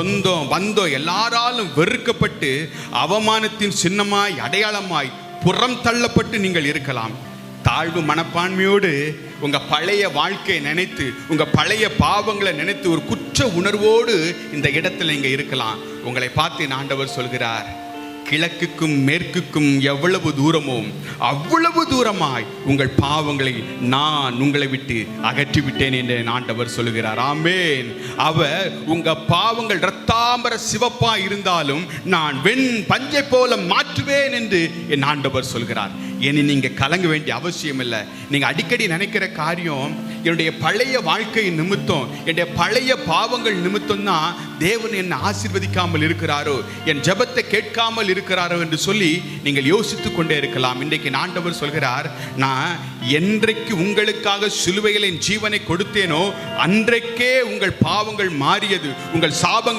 சொந்தம் பந்தம் எல்லாராலும் வெறுக்கப்பட்டு அவமானத்தின் சின்னமாய் அடையாளமாய் புறம் தள்ளப்பட்டு நீங்கள் இருக்கலாம். தாழ்வு மனப்பான்மையோடு உங்க பழைய வாழ்க்கையை நினைத்து, உங்க பழைய பாவங்களை நினைத்து ஒரு குற்ற உணர்வோடு இந்த இடத்துல நீங்க இருக்கலாம். உங்களை பார்த்து ஆண்டவர் சொல்கிறார், கிழக்குக்கும் மேற்குக்கும் எவ்வளவு தூரமோ அவ்வளவு தூரமாய் உங்கள் பாவங்களை நான் உங்களை விட்டு அகற்றி விட்டேன் என்று ஆண்டவர் சொல்லுகிறார். ஆமென். அவர் உங்க பாவங்கள் இரத்தாம்பர சிவப்பா இருந்தாலும் நான் வெண் பஞ்சை போல மாற்றுவேன் என்று என் ஆண்டவர் சொல்கிறார். இனி நீங்க கலங்க வேண்டிய அவசியம் இல்லை. நீங்க அடிக்கடி நினைக்கிற காரியம், என்னுடைய பழைய வாழ்க்கை நிமித்தம், என்னுடைய பழைய பாவங்கள் நிமித்தம் தான் தேவன் என்னை ஆசீர்வதிக்காமல் இருக்கிறாரோ, என் ஜெபத்தை கேட்காமல் இருக்கிறாரோ என்று சொல்லி நீங்கள் யோசித்துக் கொண்டே இருக்கலாம். இன்றைக்கு ஆண்டவர் சொல்கிறார், நான் என்றைக்கு உங்களுக்காக சிலுவையில் என் ஜீவனை கொடுத்தேனோ அன்றைக்கே உங்கள் பாவங்கள் மாறியது, உங்கள் சாபங்கள்